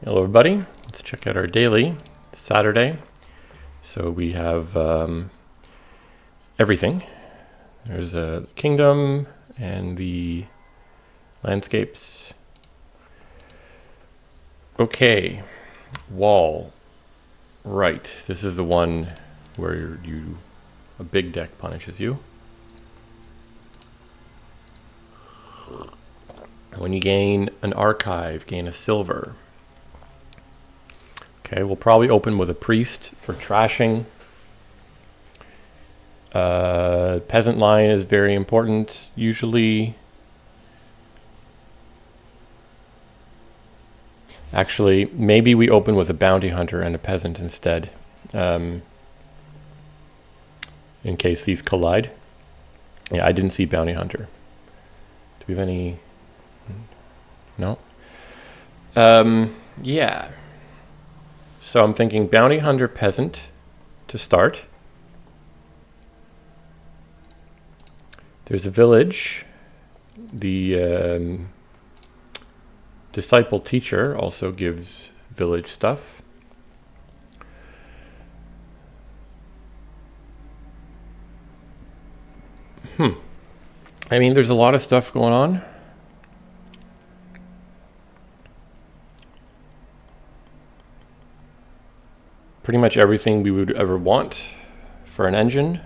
Hello everybody, let's check out our daily. It's Saturday, so we have everything. There's a kingdom and the landscapes. Okay, wall. Right, this is the one where a big deck punishes you. When you gain an archive, gain a silver. Okay, we'll probably open with a priest for trashing. Peasant line is very important. Usually, actually, maybe we open with a bounty hunter and a peasant instead, in case these collide. Yeah, I didn't see bounty hunter. Do we have any? No. Yeah. So I'm thinking bounty hunter peasant to start. There's a village. The disciple teacher also gives village stuff. I mean, there's a lot of stuff going on. Pretty much everything we would ever want for an engine.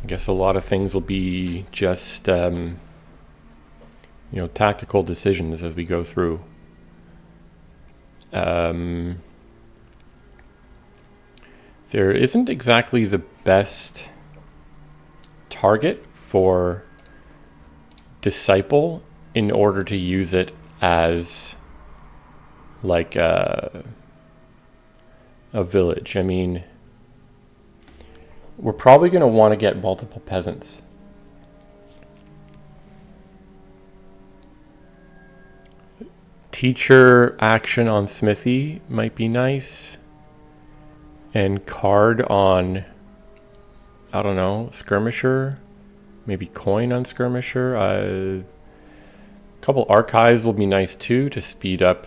I guess a lot of things will be just, tactical decisions as we go through. There isn't exactly the best target for disciple in order to use it as like a village. I mean, we're probably going to want to get multiple peasants. Teacher action on smithy might be nice. And card on, I don't know, skirmisher. Maybe coin on skirmisher. A couple archives will be nice too to speed up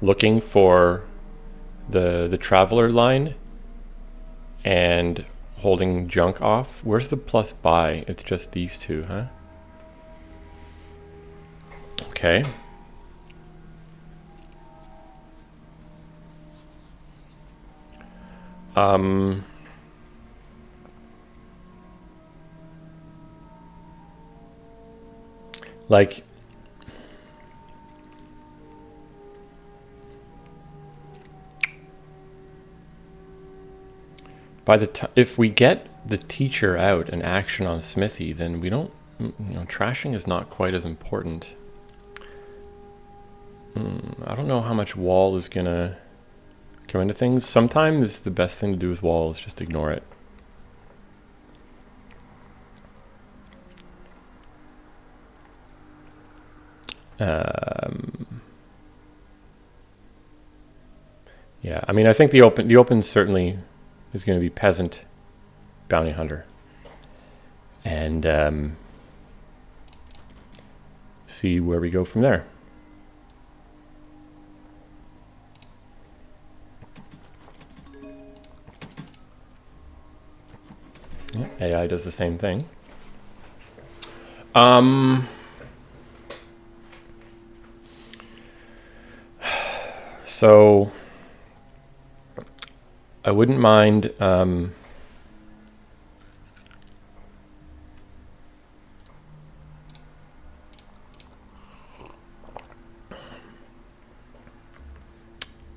looking for the traveler line and holding junk off. Where's the plus buy? It's just these two, huh? Okay. Like, by the time, if we get the teacher out and action on smithy, then we don't, trashing is not quite as important. I don't know how much wall is gonna come into things. Sometimes the best thing to do with wall is just ignore it. Yeah, I mean, I think the open certainly is going to be peasant, bounty hunter, and see where we go from there. Yeah, AI does the same thing. So I wouldn't mind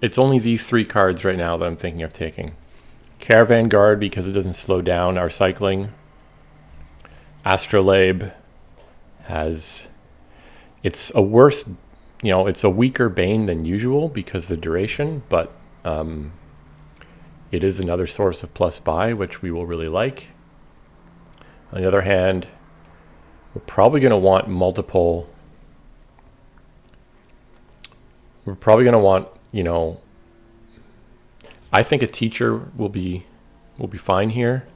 it's only these three cards right now that I'm thinking of taking. Caravan Guard, because it doesn't slow down our cycling. Astrolabe it's a worse, it's a weaker Bane than usual because of the duration, but it is another source of plus buy, which we will really like. On the other hand, we're probably going to want multiple. We're probably going to want, I think a teacher will be fine here.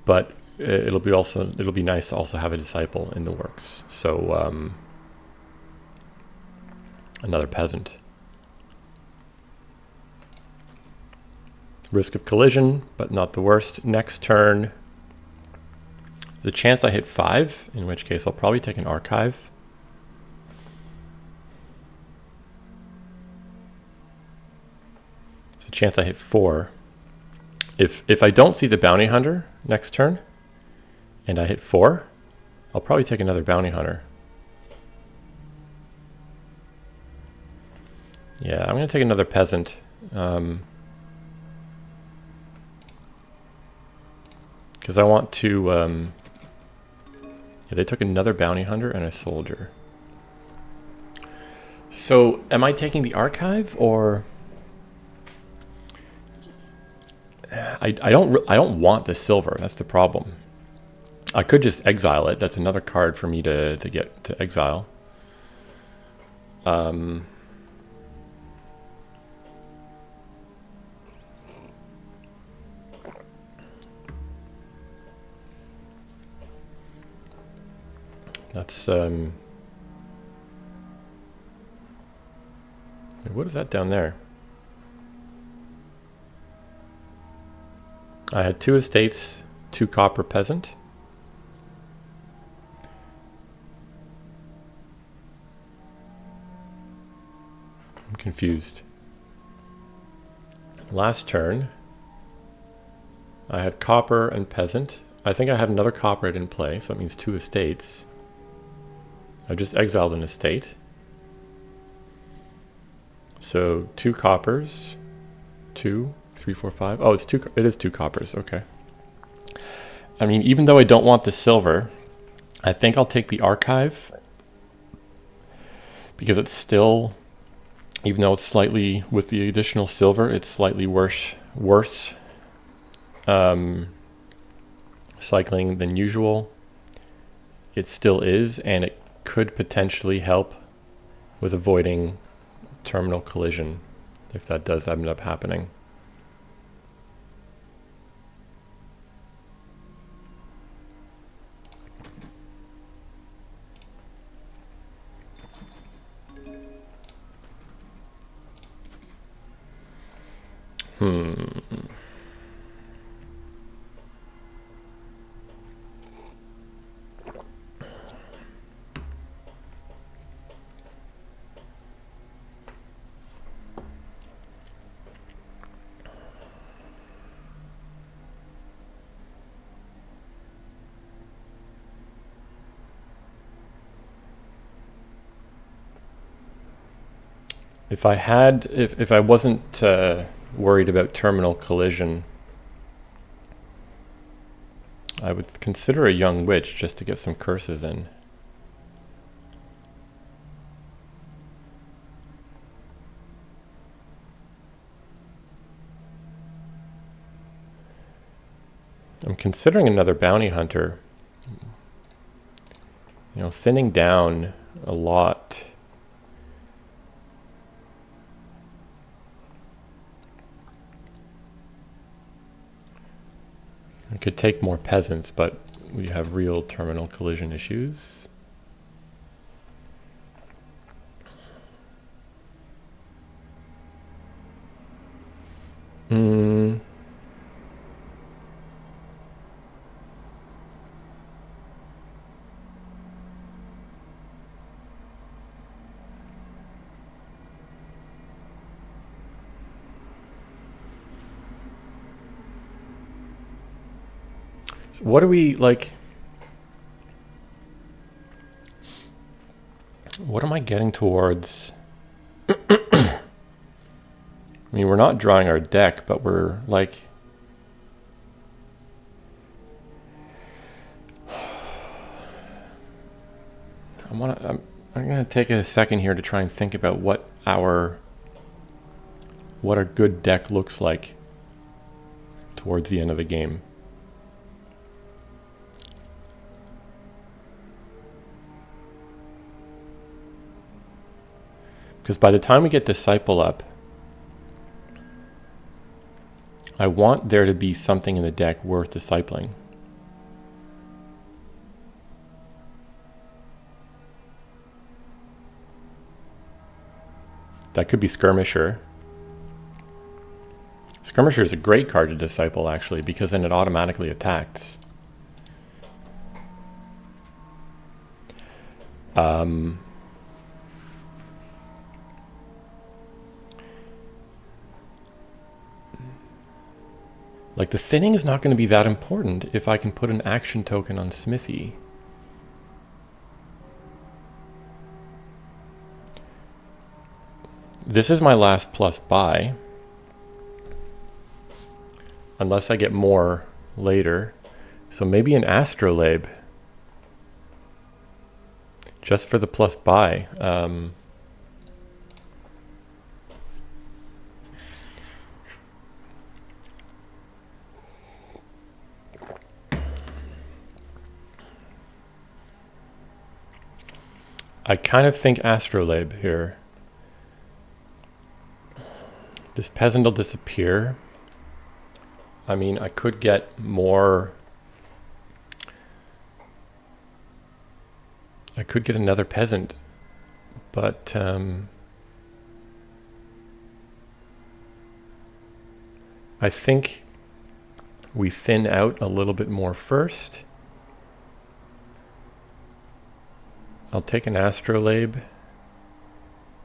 but it'll be nice to also have a disciple in the works. So another peasant. Risk of collision, but not the worst. Next turn, the chance I hit 5, in which case I'll probably take an archive. There's a chance I hit 4. If I don't see the bounty hunter next turn, and I hit 4, I'll probably take another bounty hunter. Yeah, I'm going to take another peasant. Because I want to... yeah, they took another bounty hunter and a soldier. So, am I taking the archive, or... I don't want the silver. That's the problem. I could just exile it. That's another card for me to get to exile. That's what is that down there? I had 2 estates, 2 copper peasant. I'm confused. Last turn, I had copper and peasant. I think I had another copper I didn't play, so that means 2 estates. I just exiled an estate. So 2 coppers, 2, 3, 4, 5. Oh, it is 2 coppers, okay. I mean, even though I don't want the silver, I think I'll take the archive, because it's still, even though it's slightly, with the additional silver, it's slightly worse cycling than usual. It still is, and it could potentially help with avoiding terminal collision if that does end up happening. If I wasn't worried about terminal collision, I would consider a young witch just to get some curses in. I'm considering another bounty hunter. You know, thinning down a lot. I could take more peasants, but we have real terminal collision issues. So what are we, like... What am I getting towards? I mean, we're not drawing our deck, but we're like... I'm going to take a second here to try and think about what our good deck looks like towards the end of the game. Because by the time we get Disciple up, I want there to be something in the deck worth discipling. That could be Skirmisher. Skirmisher is a great card to disciple, actually, because then it automatically attacks. Like, the thinning is not going to be that important if I can put an action token on Smithy. This is my last plus buy. Unless I get more later. So maybe an Astrolabe. Just for the plus buy. I kind of think Astrolabe here. This peasant will disappear. I mean, I could get more. I could get another peasant, but I think we thin out a little bit more first. I'll take an Astrolabe.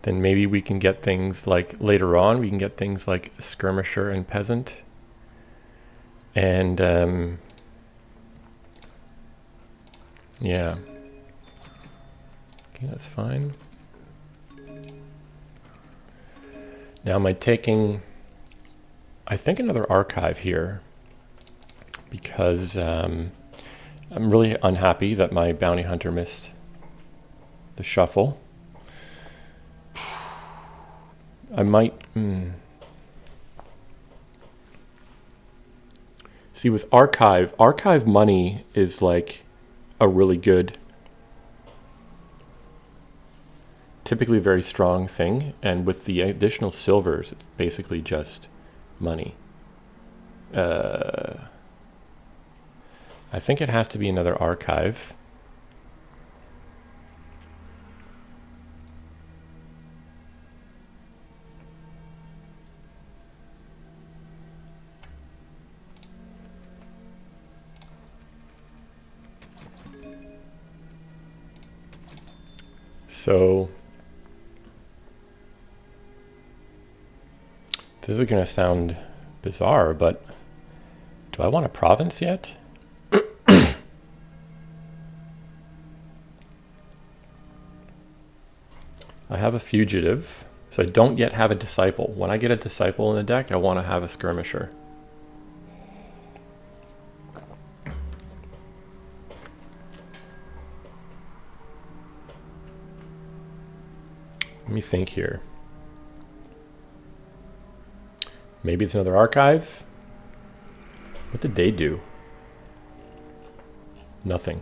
Then maybe we can get things like, later on, we can get things like Skirmisher and Peasant. And, yeah. Okay, that's fine. Now am I taking, I think, another Archive here. Because I'm really unhappy that my Bounty Hunter missed the shuffle. I might... See, with Archive money is like a really good, typically very strong thing. And with the additional silvers, it's basically just money. I think it has to be another Archive. So this is going to sound bizarre, but do I want a province yet? I have a fugitive, so I don't yet have a disciple. When I get a disciple in the deck, I want to have a skirmisher. Let me think here. Maybe it's another Archive. What did they do? Nothing.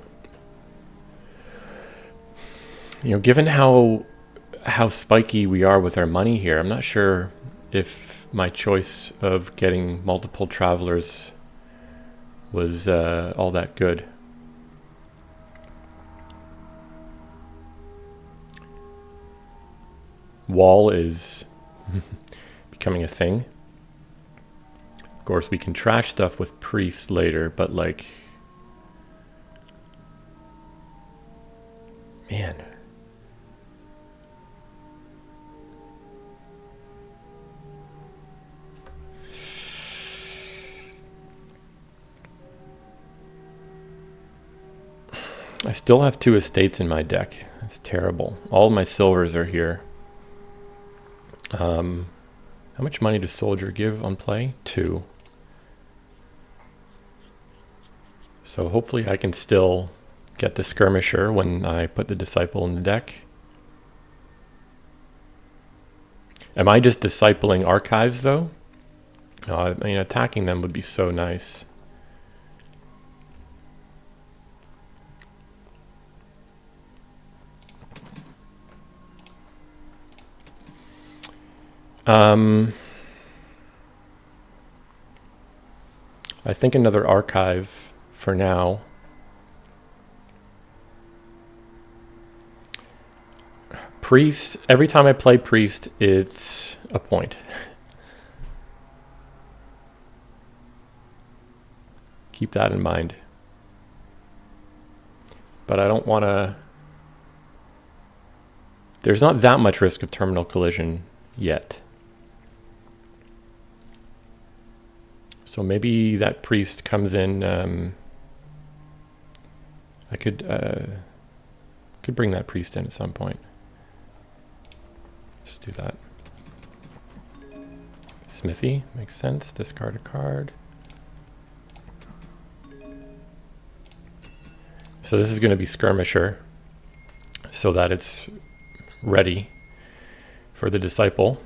You know, given how spiky we are with our money here, I'm not sure if my choice of getting multiple travelers was all that good. Wall is becoming a thing. Of course, we can trash stuff with priests later, but like, man. I still have 2 estates in my deck. That's terrible. All my silvers are here. How much money does Soldier give on play? 2. So hopefully I can still get the Skirmisher when I put the Disciple in the deck. Am I just discipling Archives though? I mean, attacking them would be so nice. I think another Archive for now. priest, every time I play priest, it's a point. Keep that in mind. But I don't want to... There's not that much risk of terminal collision yet. So maybe that priest comes in... I could bring that priest in at some point. Just do that. Smithy, makes sense. Discard a card. So this is going to be Skirmisher, so that it's ready for the Disciple.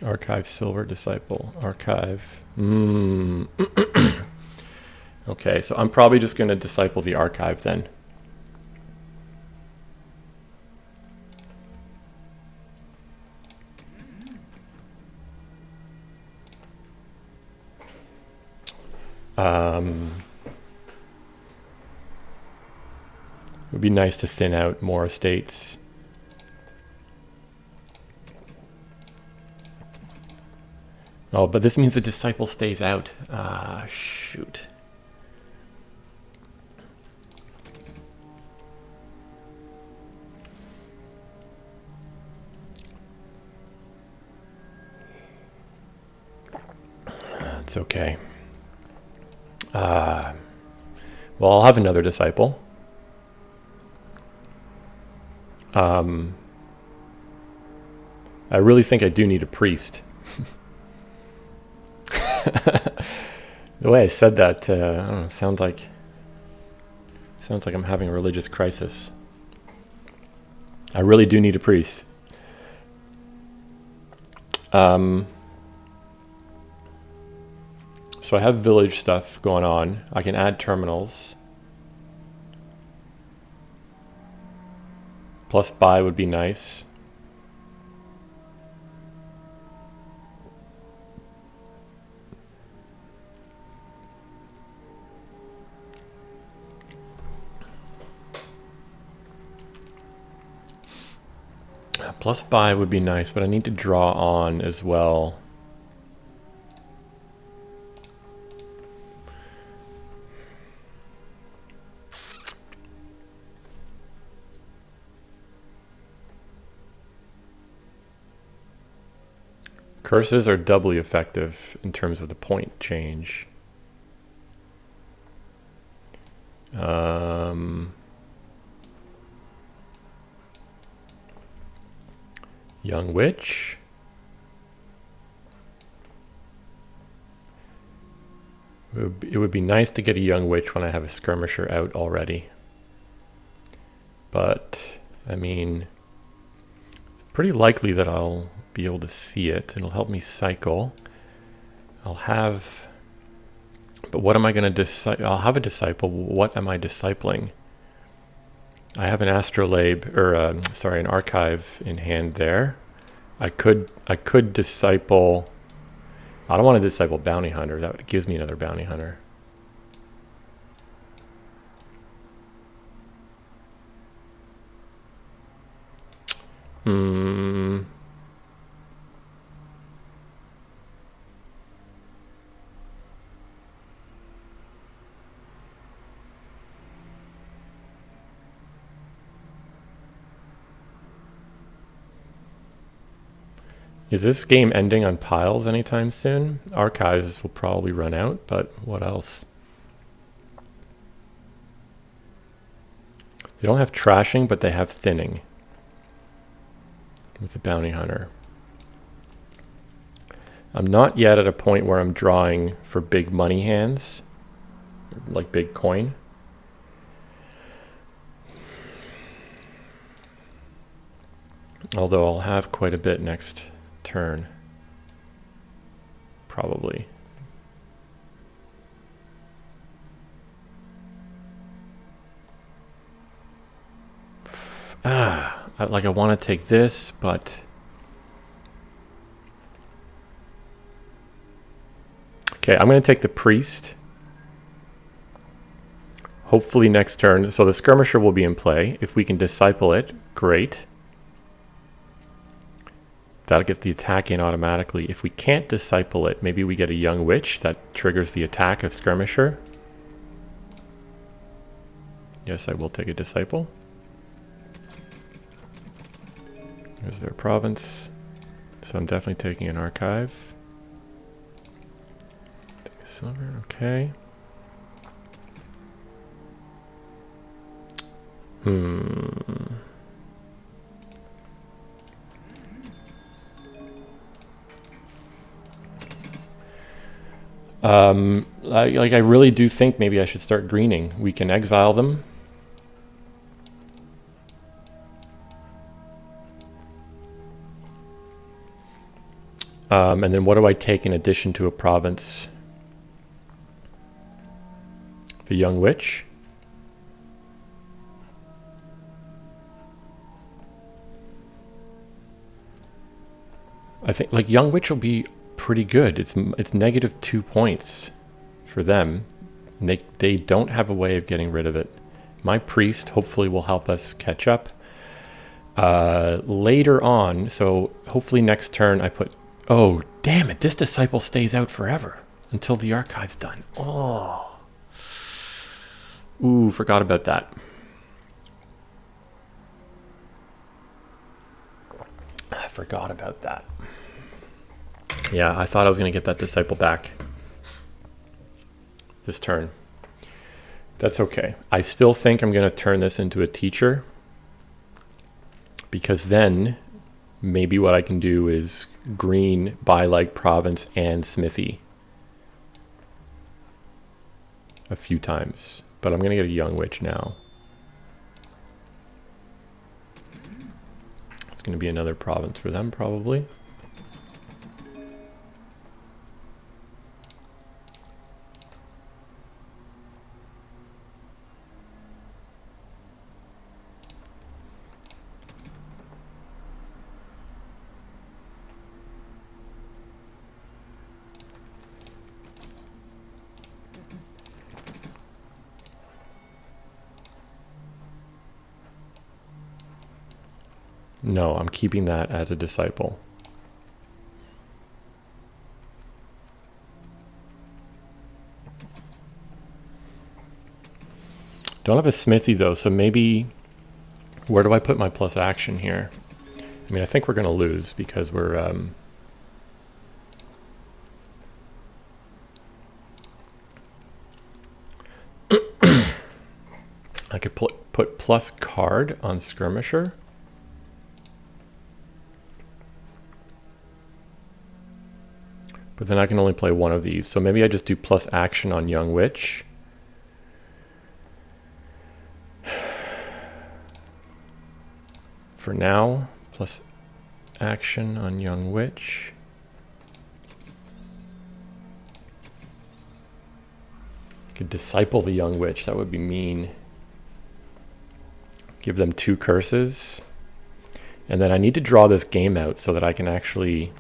Archive Silver Disciple. Archive. Okay, so I'm probably just going to disciple the archive then. It would be nice to thin out more estates. Oh, but this means the disciple stays out. Ah, shoot. It's okay. Well, I'll have another disciple. I really think I do need a priest. The way I said that, I don't know, sounds like I'm having a religious crisis. I really do need a priest. So I have village stuff going on. I can add terminals. Plus buy would be nice. Plus buy would be nice, but I need to draw on as well. Curses are doubly effective in terms of the point change. Young Witch. It would be nice to get a Young Witch when I have a Skirmisher out already. But, I mean, it's pretty likely that I'll be able to see it. It'll help me cycle. I'll have... But what am I going to disciple? I'll have a disciple. What am I discipling? I have an astrolabe, or sorry, an archive in hand there. I could disciple... I don't want to disciple Bounty Hunter. That gives me another Bounty Hunter. Is this game ending on piles anytime soon? Archives will probably run out, but what else? They don't have trashing, but they have thinning with the Bounty Hunter. I'm not yet at a point where I'm drawing for big money hands, like big coin. Although I'll have quite a bit next turn. Probably. I want to take this, but okay, I'm going to take the priest. Hopefully next turn, so the skirmisher will be in play. If we can disciple it, great. That'll get the attack in automatically. If we can't disciple it, maybe we get a young witch that triggers the attack of skirmisher. Yes, I will take a disciple. There's their province. So I'm definitely taking an archive. Take a silver, okay. I really do think maybe I should start greening. We can exile them. And then what do I take in addition to a province? The young witch. I think like young witch will be pretty good. It's -2 points for them. They don't have a way of getting rid of it. My priest hopefully will help us catch up. Later on, so hopefully next turn I put... Oh, damn it. This disciple stays out forever until the archive's done. Oh. Ooh, forgot about that. I forgot about that. Yeah, I thought I was going to get that disciple back this turn. That's okay. I still think I'm going to turn this into a teacher, because then maybe what I can do is green, buy like province and smithy a few times. But I'm going to get a young witch now. It's going to be another province for them probably. No, I'm keeping that as a disciple. Don't have a smithy though, so maybe... Where do I put my plus action here? I mean, I think we're going to lose because we're... I could put plus card on skirmisher. But then I can only play one of these. So maybe I just do plus action on young witch. For now, plus action on young witch. I could disciple the young witch. That would be mean. Give them 2 curses. And then I need to draw this game out so that I can actually...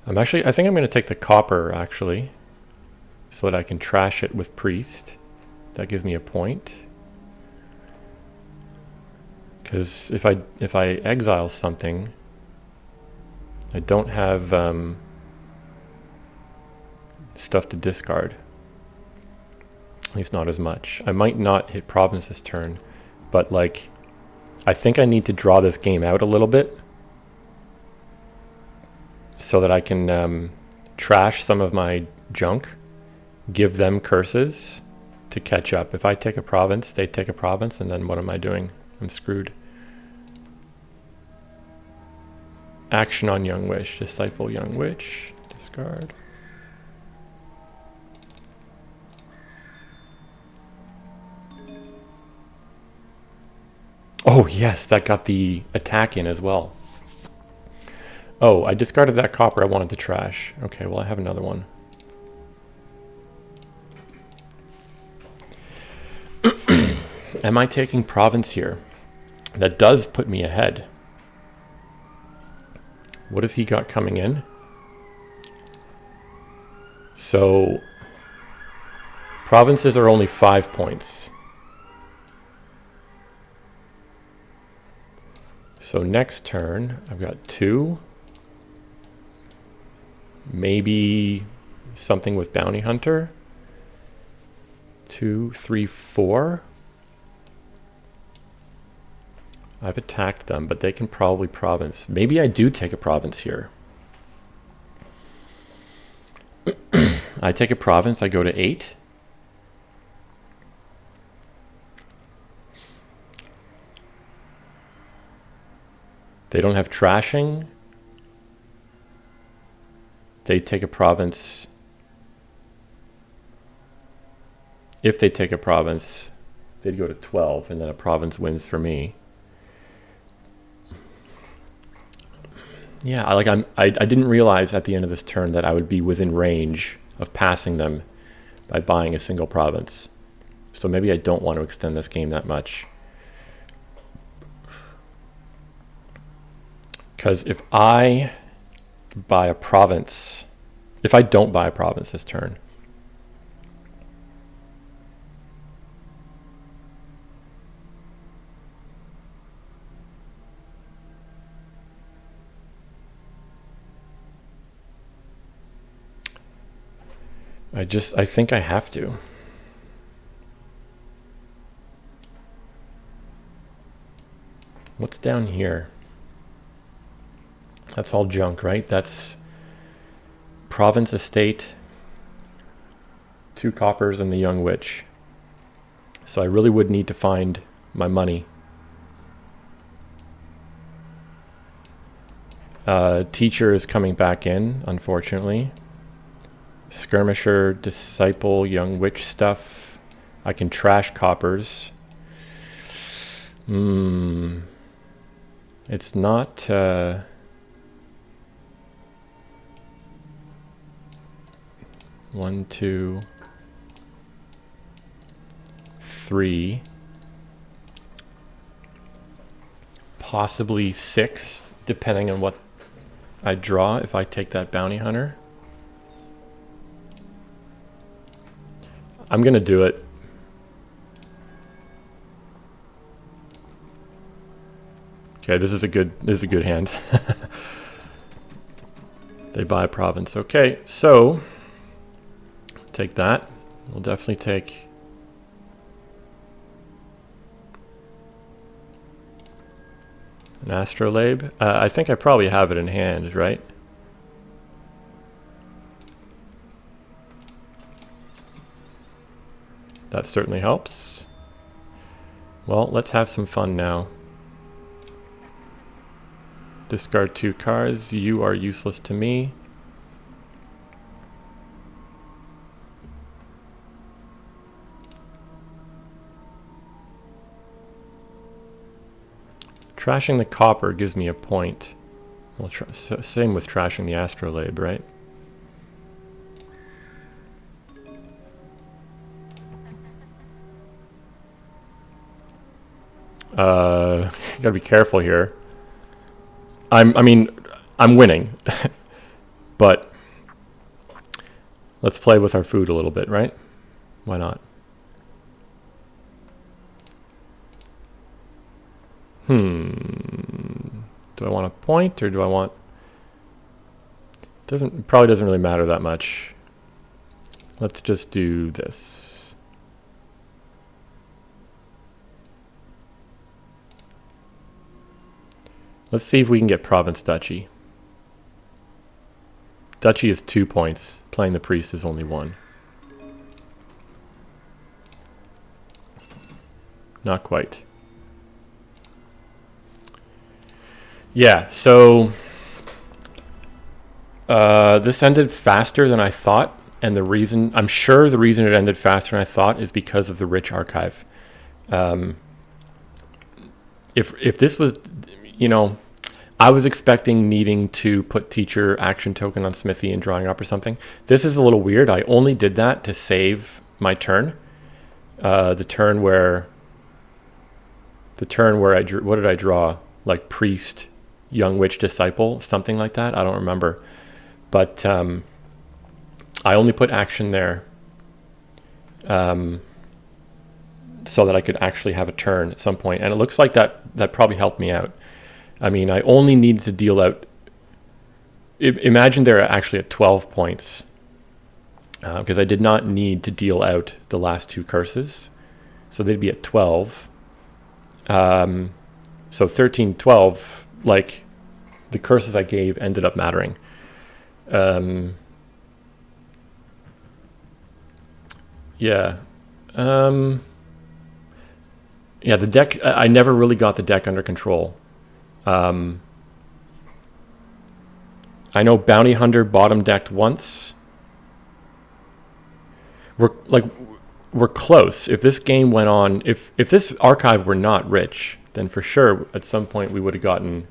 I think I'm going to take the copper, actually, so that I can trash it with priest. That gives me a point. Because if I exile something, I don't have stuff to discard. At least not as much. I might not hit province this turn, but like, I think I need to draw this game out a little bit, so that I can trash some of my junk, give them curses to catch up. If I take a province, they take a province, and then what am I doing? I'm screwed. Action on young witch. Disciple young witch. Discard. Oh yes, that got the attack in as well. Oh, I discarded that copper I wanted to trash. Okay, well I have another one. Am I taking province here? That does put me ahead. What has he got coming in? So provinces are only 5 points. So next turn, I've got 2. Maybe something with Bounty Hunter. 2, 3, 4. I've attacked them, but they can probably province. Maybe I do take a province here. I take a province, I go to 8. They don't have trashing. They take a province. If they take a province, they'd go to 12, and then a province wins for me. Yeah, I didn't realize at the end of this turn that I would be within range of passing them by buying a single province. So maybe I don't want to extend this game that much. Because if I buy a province, if I don't buy a province this turn, I think I have to. What's down here? That's all junk, right? That's province estate, 2 coppers, and the young witch. So I really would need to find my money. Teacher is coming back in, unfortunately. Skirmisher, disciple, young witch stuff. I can trash coppers. It's not... 1, 2, 3, possibly 6, depending on what I draw if I take that bounty hunter. I'm gonna do it. Okay, this is a good hand. They buy a province. Okay, so take that. We'll definitely take an astrolabe. I think I probably have it in hand, right? That certainly helps. Well, let's have some fun now. Discard 2 cards. You are useless to me. Trashing the copper gives me a point. Well, same with trashing the astrolabe, right? Gotta be careful here. I mean, I'm winning, but let's play with our food a little bit, right? Why not? Do I want a point or do I want... Probably doesn't really matter that much. Let's just do this. Let's see if we can get province duchy. Duchy is 2 points. Playing the priest is only 1. Not quite. Yeah, so this ended faster than I thought, and I'm sure the reason it ended faster than I thought is because of the rich archive. If this was, I was expecting needing to put teacher action token on Smithy and drawing up or something. This is a little weird. I only did that to save my turn. The turn where the turn where I drew, what did I draw? Like priest, young witch, disciple, something like that. I don't remember. But I only put action there so that I could actually have a turn at some point. And it looks like that probably helped me out. I mean, I only needed to deal out. Imagine they're actually at 12 points because I did not need to deal out the last two curses. So they'd be at 12. So 13, 12, like the curses I gave ended up mattering. Yeah. Yeah, the deck, I never really got the deck under control. I know Bounty Hunter bottom decked once. We're close. If this game went on, if this archive were not rich, then for sure at some point we would have gotten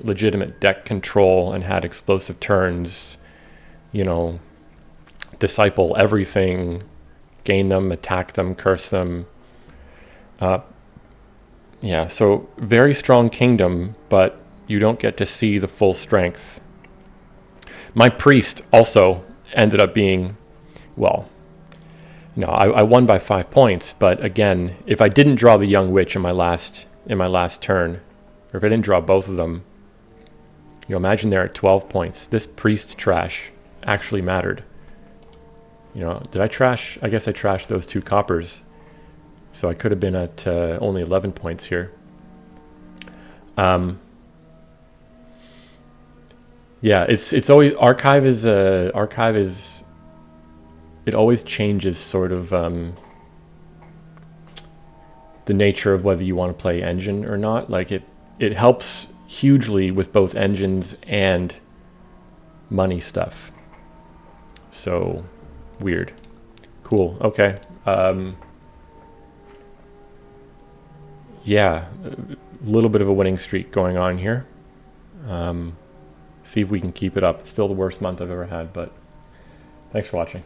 legitimate deck control and had explosive turns, you know, disciple everything, gain them, attack them, curse them. Yeah, so very strong kingdom, but you don't get to see the full strength. My priest also ended up being, well, no, I won by 5 points, but again, if I didn't draw the young witch in my last turn, or if I didn't draw both of them, you know, imagine they're at 12 points. This priest trash actually mattered. You know, did I trash? I guess I trashed those 2 coppers. So I could have been at only 11 points here. Yeah, it's always archive is it always changes sort of the nature of whether you want to play engine or not. Like it helps hugely with both engines and money stuff. So weird. Cool. Okay. Yeah, a little bit of a winning streak going on here. See if we can keep it up. It's still the worst month I've ever had, but thanks for watching.